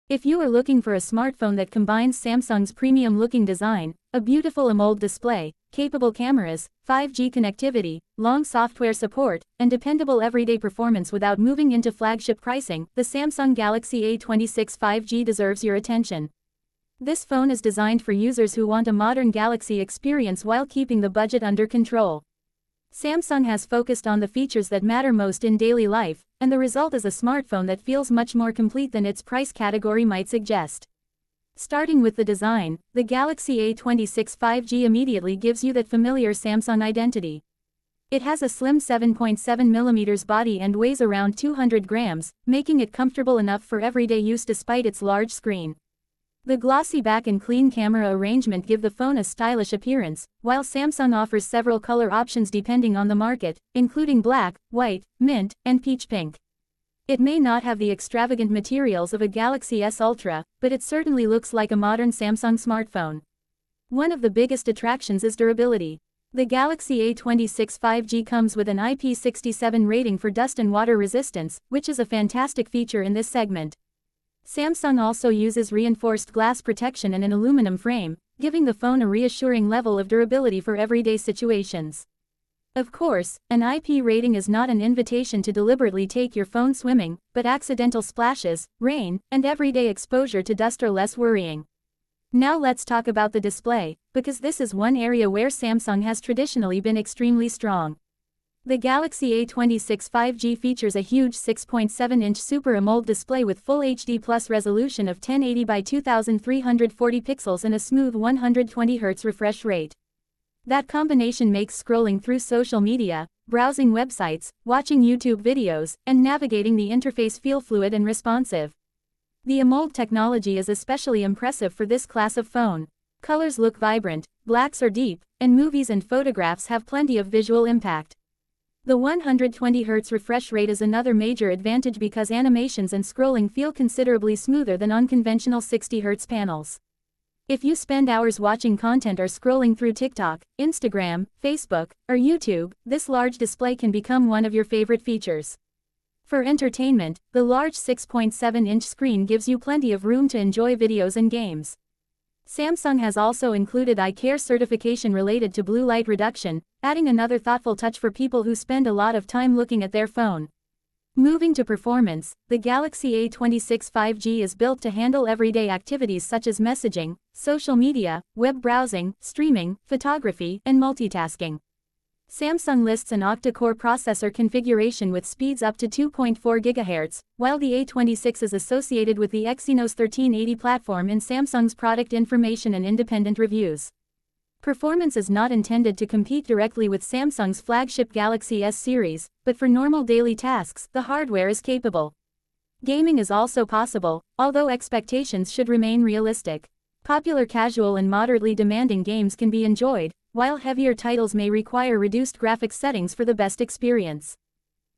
If you are looking for a smartphone that combines Samsung's premium-looking design, a beautiful AMOLED display, capable cameras, 5G connectivity, long software support, and dependable everyday performance without moving into flagship pricing, the Samsung Galaxy A26 5G deserves your attention. This phone is designed for users who want a modern Galaxy experience while keeping the budget under control. Samsung has focused on the features that matter most in daily life, and the result is a smartphone that feels much more complete than its price category might suggest. Starting with the design, the Galaxy A26 5G immediately gives you that familiar Samsung identity. It has a slim 7.7mm body and weighs around 200 grams, making it comfortable enough for everyday use despite its large screen. The glossy back and clean camera arrangement give the phone a stylish appearance, while Samsung offers several color options depending on the market, including black, white, mint, and peach pink. It may not have the extravagant materials of a Galaxy S Ultra, but it certainly looks like a modern Samsung smartphone. One of the biggest attractions is durability. The Galaxy A26 5G comes with an IP67 rating for dust and water resistance, which is a fantastic feature in this segment. Samsung also uses reinforced glass protection and an aluminum frame, giving the phone a reassuring level of durability for everyday situations. Of course, an IP rating is not an invitation to deliberately take your phone swimming, but accidental splashes, rain, and everyday exposure to dust are less worrying. Now let's talk about the display, because this is one area where Samsung has traditionally been extremely strong. The Galaxy A26 5G features a huge 6.7-inch Super AMOLED display with Full HD Plus resolution of 1080 by 2340 pixels and a smooth 120Hz refresh rate. That combination makes scrolling through social media, browsing websites, watching YouTube videos, and navigating the interface feel fluid and responsive. The AMOLED technology is especially impressive for this class of phone. Colors look vibrant, blacks are deep, and movies and photographs have plenty of visual impact. The 120Hz refresh rate is another major advantage because animations and scrolling feel considerably smoother than on conventional 60Hz panels. If you spend hours watching content or scrolling through TikTok, Instagram, Facebook, or YouTube, this large display can become one of your favorite features. For entertainment, the large 6.7-inch screen gives you plenty of room to enjoy videos and games. Samsung has also included eye care certification related to blue light reduction, adding another thoughtful touch for people who spend a lot of time looking at their phone. Moving to performance, the Galaxy A26 5G is built to handle everyday activities such as messaging, social media, web browsing, streaming, photography, and multitasking. Samsung lists an octa-core processor configuration with speeds up to 2.4 GHz, while the A26 is associated with the Exynos 1380 platform in Samsung's product information and independent reviews. Performance is not intended to compete directly with Samsung's flagship Galaxy S series, but for normal daily tasks, the hardware is capable. Gaming is also possible, although expectations should remain realistic. Popular casual and moderately demanding games can be enjoyed, while heavier titles may require reduced graphics settings for the best experience.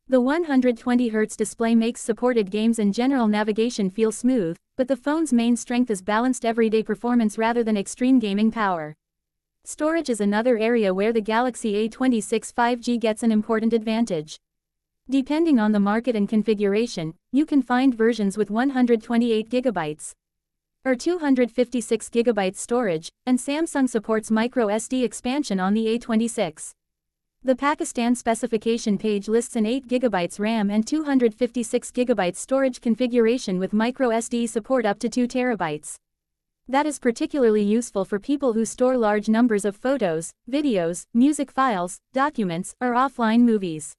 The 120Hz display makes supported games and general navigation feel smooth, but the phone's main strength is balanced everyday performance rather than extreme gaming power. Storage is another area where the Galaxy A26 5G gets an important advantage. Depending on the market and configuration, you can find versions with 128GB or 256GB storage, and Samsung supports microSD expansion on the A26. The Pakistan specification page lists an 8GB RAM and 256GB storage configuration with microSD support up to 2TB. That is particularly useful for people who store large numbers of photos, videos, music files, documents, or offline movies.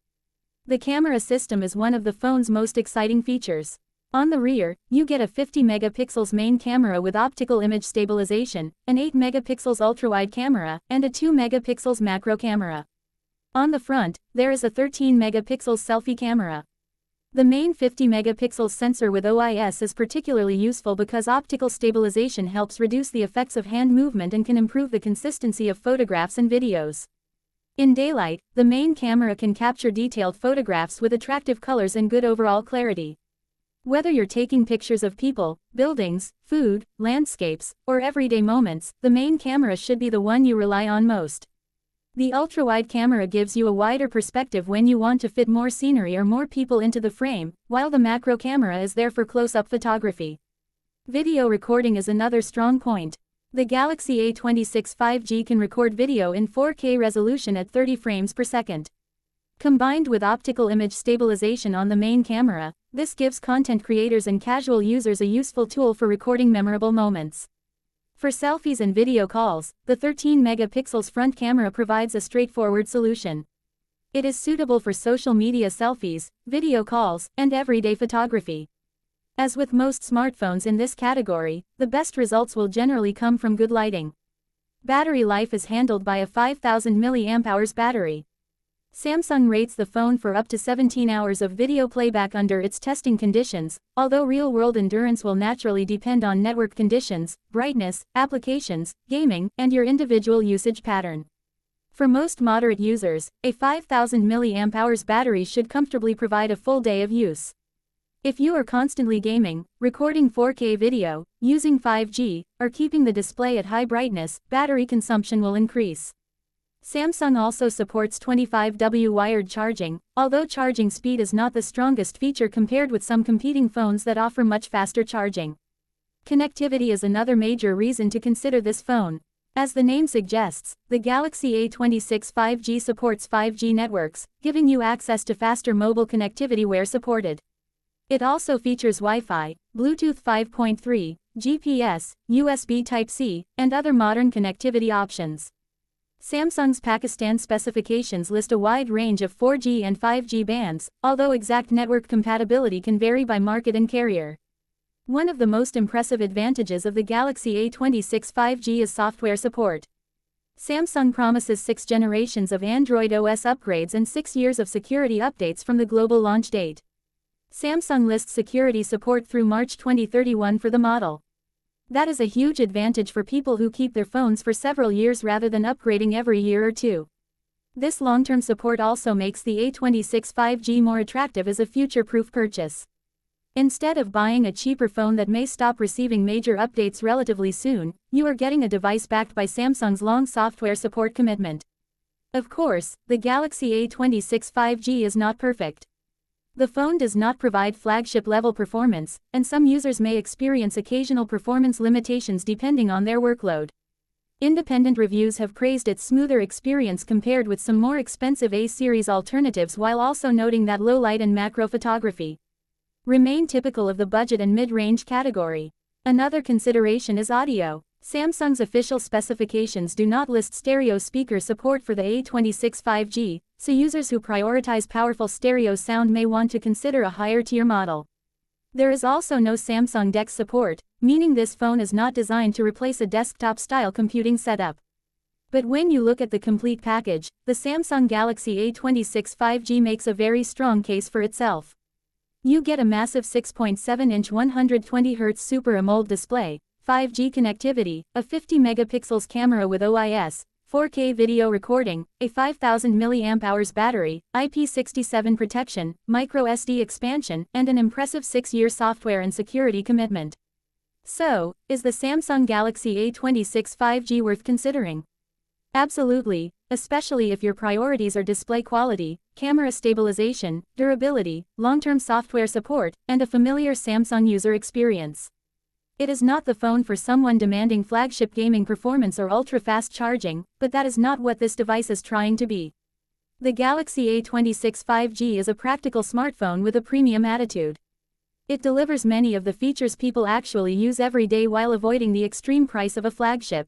The camera system is one of the phone's most exciting features. On the rear, you get a 50MP main camera with optical image stabilization, an 8MP ultrawide camera, and a 2MP macro camera. On the front, there is a 13MP selfie camera. The main 50MP sensor with OIS is particularly useful because optical stabilization helps reduce the effects of hand movement and can improve the consistency of photographs and videos. In daylight, the main camera can capture detailed photographs with attractive colors and good overall clarity. Whether you're taking pictures of people, buildings, food, landscapes, or everyday moments, the main camera should be the one you rely on most. The ultra-wide camera gives you a wider perspective when you want to fit more scenery or more people into the frame, while the macro camera is there for close-up photography. Video recording is another strong point. The Galaxy A26 5G can record video in 4K resolution at 30 frames per second. Combined with optical image stabilization on the main camera, this gives content creators and casual users a useful tool for recording memorable moments. For selfies and video calls, the 13 megapixels front camera provides a straightforward solution. It is suitable for social media selfies, video calls, and everyday photography. As with most smartphones in this category, the best results will generally come from good lighting. Battery life is handled by a 5000 mAh battery. Samsung rates the phone for up to 17 hours of video playback under its testing conditions, although real-world endurance will naturally depend on network conditions, brightness, applications, gaming, and your individual usage pattern. For most moderate users, a 5000 mAh battery should comfortably provide a full day of use. If you are constantly gaming, recording 4K video, using 5G, or keeping the display at high brightness, battery consumption will increase. Samsung also supports 25W wired charging, although charging speed is not the strongest feature compared with some competing phones that offer much faster charging. Connectivity is another major reason to consider this phone. As the name suggests, the Galaxy A26 5G supports 5G networks, giving you access to faster mobile connectivity where supported. It also features Wi-Fi, Bluetooth 5.3, GPS, USB Type-C, and other modern connectivity options. Samsung's Pakistan specifications list a wide range of 4G and 5G bands, although exact network compatibility can vary by market and carrier. One of the most impressive advantages of the Galaxy A26 5G is software support. Samsung promises 6 generations of Android OS upgrades and 6 years of security updates from the global launch date. Samsung lists security support through March 2031 for the model. That is a huge advantage for people who keep their phones for several years rather than upgrading every year or two. This long-term support also makes the A26 5G more attractive as a future-proof purchase. Instead of buying a cheaper phone that may stop receiving major updates relatively soon, you are getting a device backed by Samsung's long software support commitment. Of course, the Galaxy A26 5G is not perfect. The phone does not provide flagship-level performance, and some users may experience occasional performance limitations depending on their workload. Independent reviews have praised its smoother experience compared with some more expensive A-series alternatives, while also noting that low light and macro photography remain typical of the budget and mid-range category. Another consideration is audio. Samsung's official specifications do not list stereo speaker support for the A26 5G, so users who prioritize powerful stereo sound may want to consider a higher-tier model. There is also no Samsung DeX support, meaning this phone is not designed to replace a desktop-style computing setup. But when you look at the complete package, the Samsung Galaxy A26 5G makes a very strong case for itself. You get a massive 6.7-inch 120Hz Super AMOLED display, 5G connectivity, a 50 megapixels camera with OIS, 4K video recording, a 5000 mAh battery, IP67 protection, microSD expansion, and an impressive 6-year software and security commitment. So, is the Samsung Galaxy A26 5G worth considering? Absolutely, especially if your priorities are display quality, camera stabilization, durability, long-term software support, and a familiar Samsung user experience. It is not the phone for someone demanding flagship gaming performance or ultra-fast charging, but that is not what this device is trying to be. The Galaxy A26 5G is a practical smartphone with a premium attitude. It delivers many of the features people actually use every day while avoiding the extreme price of a flagship.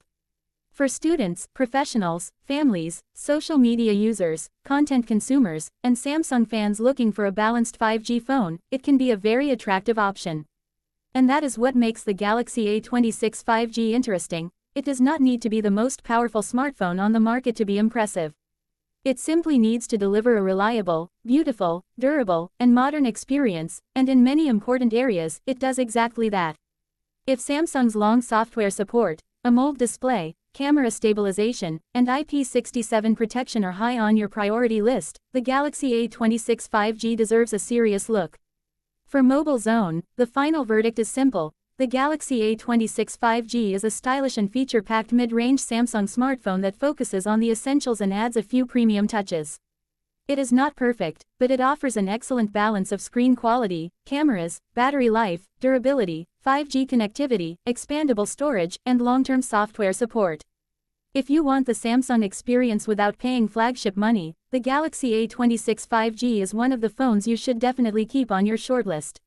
For students, professionals, families, social media users, content consumers, and Samsung fans looking for a balanced 5G phone, it can be a very attractive option. And that is what makes the Galaxy A26 5G interesting. It does not need to be the most powerful smartphone on the market to be impressive. It simply needs to deliver a reliable, beautiful, durable, and modern experience, and in many important areas, it does exactly that. If Samsung's long software support, AMOLED display, camera stabilization, and IP67 protection are high on your priority list, the Galaxy A26 5G deserves a serious look. For Mobile Zone, the final verdict is simple. The Galaxy A26 5G is a stylish and feature-packed mid-range Samsung smartphone that focuses on the essentials and adds a few premium touches. It is not perfect, but it offers an excellent balance of screen quality, cameras, battery life, durability, 5G connectivity, expandable storage, and long-term software support. If you want the Samsung experience without paying flagship money, the Galaxy A26 5G is one of the phones you should definitely keep on your shortlist.